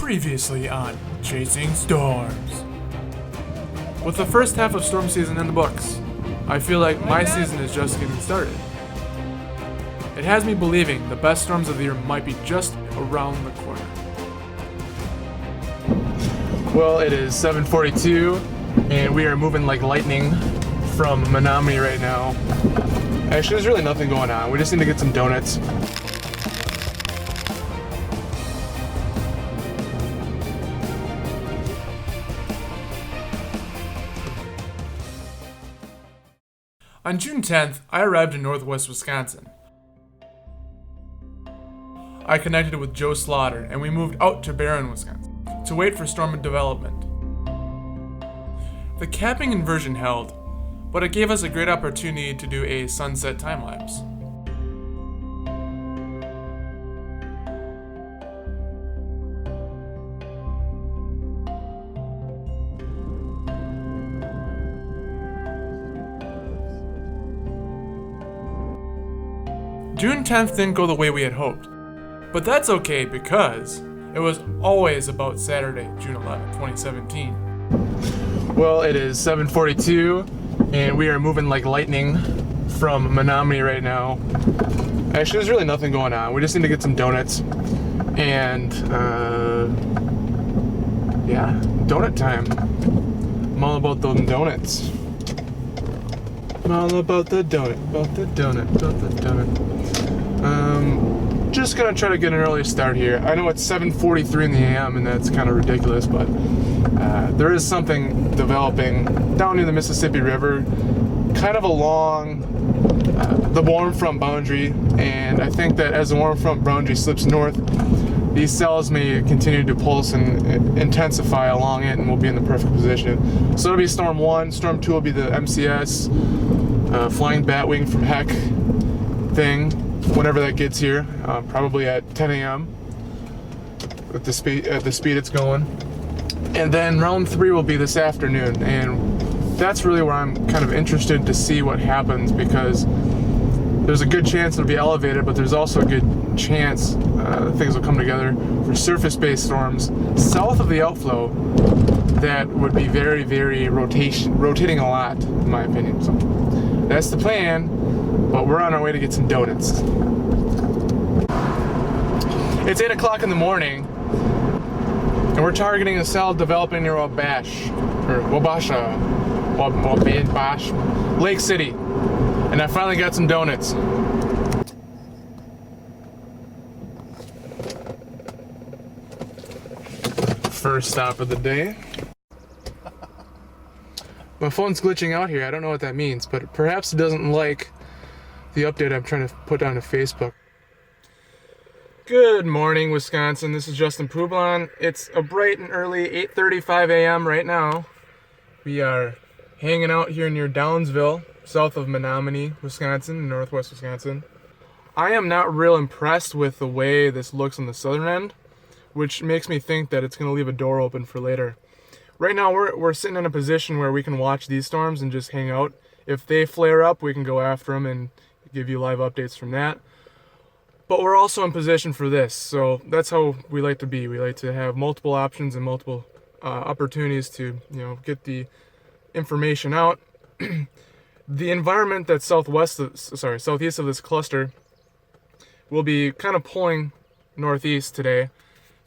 Previously on Chasing Storms. With the first half of storm season in the books, I feel like my season is just getting started. It has me believing the best storms of the year might be just around the corner. Well, it is 7:42, and we are moving like lightning from Menominee right now. Actually, there's really nothing going on. We just need to get some donuts. On June 10th, I arrived in northwest Wisconsin. I connected with Joe Slaughter, and we moved out to Barron, Wisconsin, to wait for storm development. The capping inversion held, but it gave us a great opportunity to do a sunset time-lapse. June 10th didn't go the way we had hoped, but that's okay because it was always about Saturday, June 11th, 2017. Well, it is 7:42, and we are moving like lightning from Menominee right now. Actually, there's really nothing going on. We just need to get some donuts, and yeah, donut time. I'm all about those donuts. I'm all about the donut, about the donut, about the donut. Just gonna try to get an early start here. I know it's 7:43 in the AM, and that's kind of ridiculous, but there is something developing down near the Mississippi River, kind of along the warm front boundary, and I think that as the warm front boundary slips north, these cells may continue to pulse and intensify along it, and we'll be in the perfect position. So it'll be Storm 1, Storm 2 will be the MCS, Flying Batwing from Heck thing, whenever that gets here, probably at 10 a.m. at the speed it's going. And then round 3 will be this afternoon, and that's really where I'm kind of interested to see what happens, because there's a good chance it'll be elevated, but there's also a good chance things will come together for surface-based storms south of the outflow that would be very, very rotating a lot, in my opinion. So that's the plan, but we're on our way to get some donuts. It's 8 o'clock in the morning, and we're targeting a cell developing near Wabash, Lake City, and I finally got some donuts. First stop of the day. My phone's glitching out here. I don't know what that means, but perhaps it doesn't like the update I'm trying to put down to Facebook. Good morning, Wisconsin. This is Justin Poublon. It's a bright and early 8:35 a.m. right now. We are hanging out here near Downsville, south of Menominee, Wisconsin, northwest Wisconsin. I am not real impressed with the way this looks on the southern end, which makes me think that it's going to leave a door open for later. Right now, we're sitting in a position where we can watch these storms and just hang out. If they flare up, we can go after them and give you live updates from that. But we're also in position for this, so that's how we like to be. We like to have multiple options and multiple opportunities to, get the information out. The environment that's southeast of this cluster will be kind of pulling northeast today.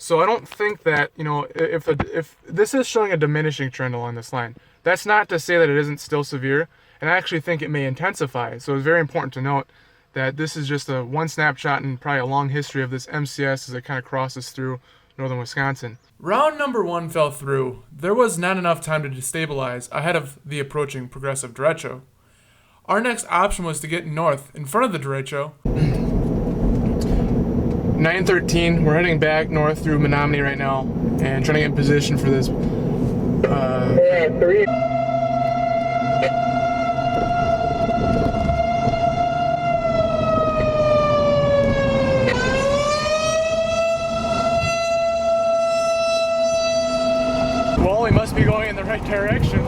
So I don't think that, if this is showing a diminishing trend along this line, that's not to say that it isn't still severe, and I actually think it may intensify. So it's very important to note that this is just a one snapshot and probably a long history of this MCS as it kind of crosses through northern Wisconsin. Round number 1 fell through. There was not enough time to destabilize ahead of the approaching progressive derecho. Our next option was to get north in front of the derecho. 9:13, we're heading back north through Menominee right now and trying to get in position for this. Well, we must be going in the right direction.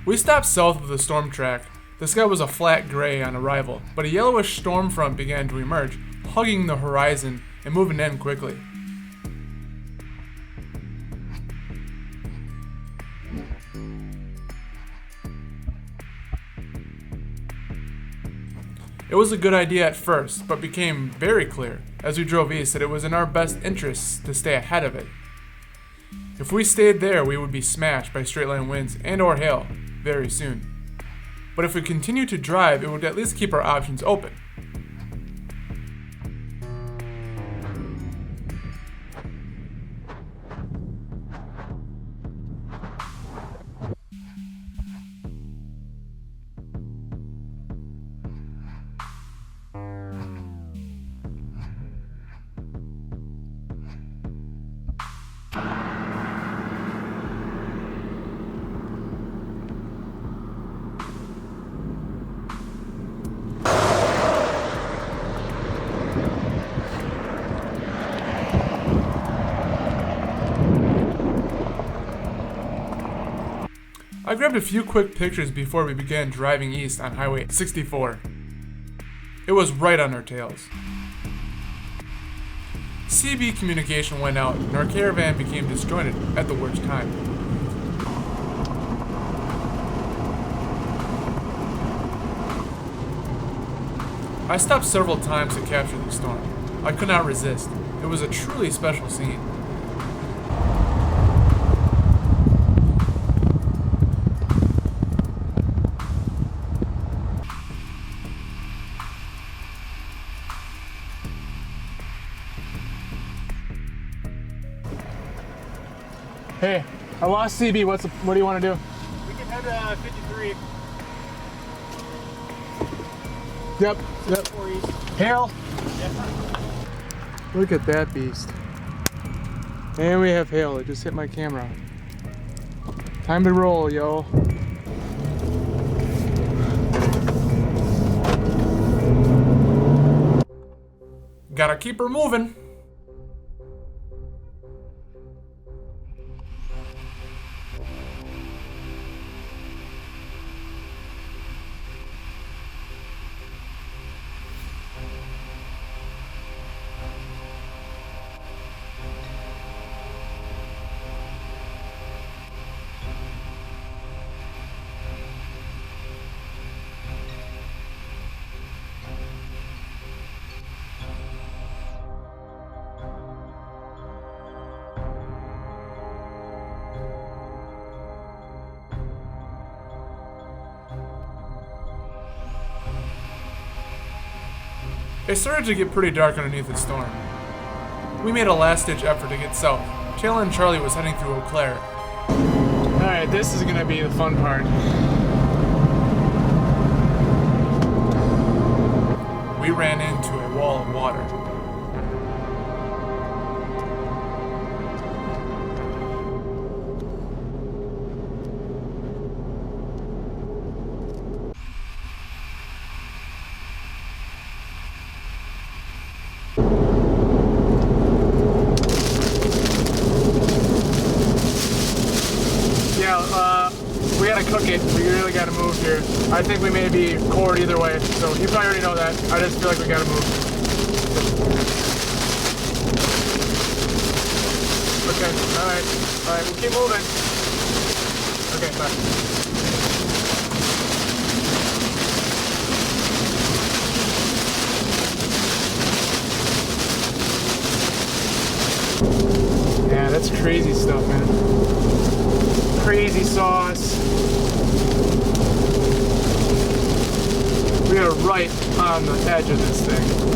We stopped south of the storm track The sky was a flat gray on arrival, but a yellowish storm front began to emerge, hugging the horizon and moving in quickly. It was a good idea at first, but became very clear as we drove east that it was in our best interests to stay ahead of it. If we stayed there, we would be smashed by straight-line winds and or hail very soon. But if we continued to drive, it would at least keep our options open. I grabbed a few quick pictures before we began driving east on Highway 64. It was right on our tails. CB communication went out and our caravan became disjointed at the worst time. I stopped several times to capture the storm. I could not resist. It was a truly special scene. Hey, I lost CB. What do you want to do? We can head 53. Yep. 54 east. Hail. Yeah. Look at that beast. And we have hail. It just hit my camera. Time to roll, yo. Gotta keep her moving. It started to get pretty dark underneath the storm. We made a last-ditch effort to get south. Taylor and Charlie was heading through Eau Claire. Alright, this is gonna be the fun part. We ran into a wall of water. We gotta cook it. We really gotta move here. I think we may be cored either way, so you probably already know that. I just feel like we gotta move. Okay, alright, we'll keep moving. Okay, bye. Yeah, that's crazy stuff, man. Crazy sauce. We are right on the edge of this thing.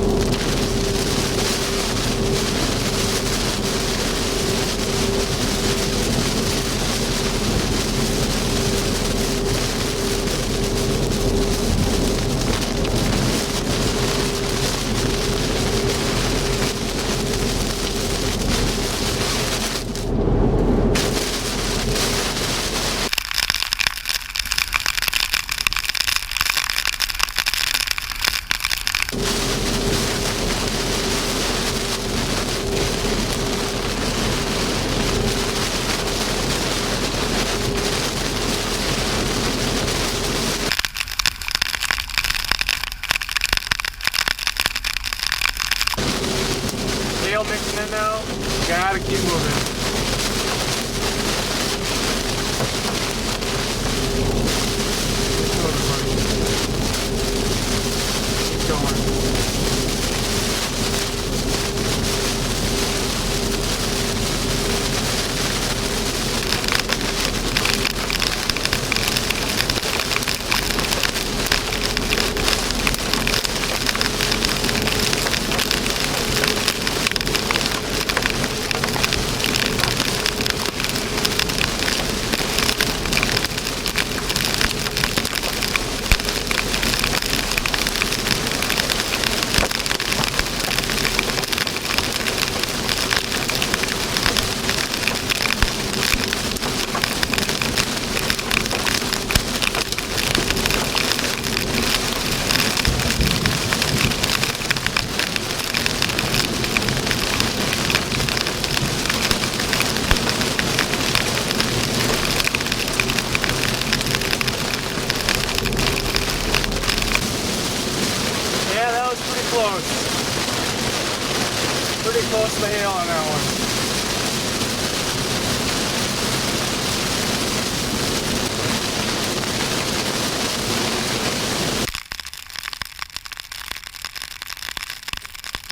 hail mixing in now. Gotta keep moving. Keep going. Close. Pretty close to hail on that one.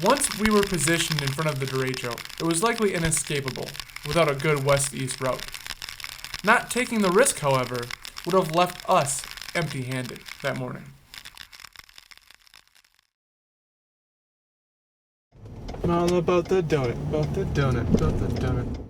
Once we were positioned in front of the derecho, it was likely inescapable without a good west-east route. Not taking the risk, however, would have left us empty-handed that morning. I'm all about the donut, about the donut, about the donut.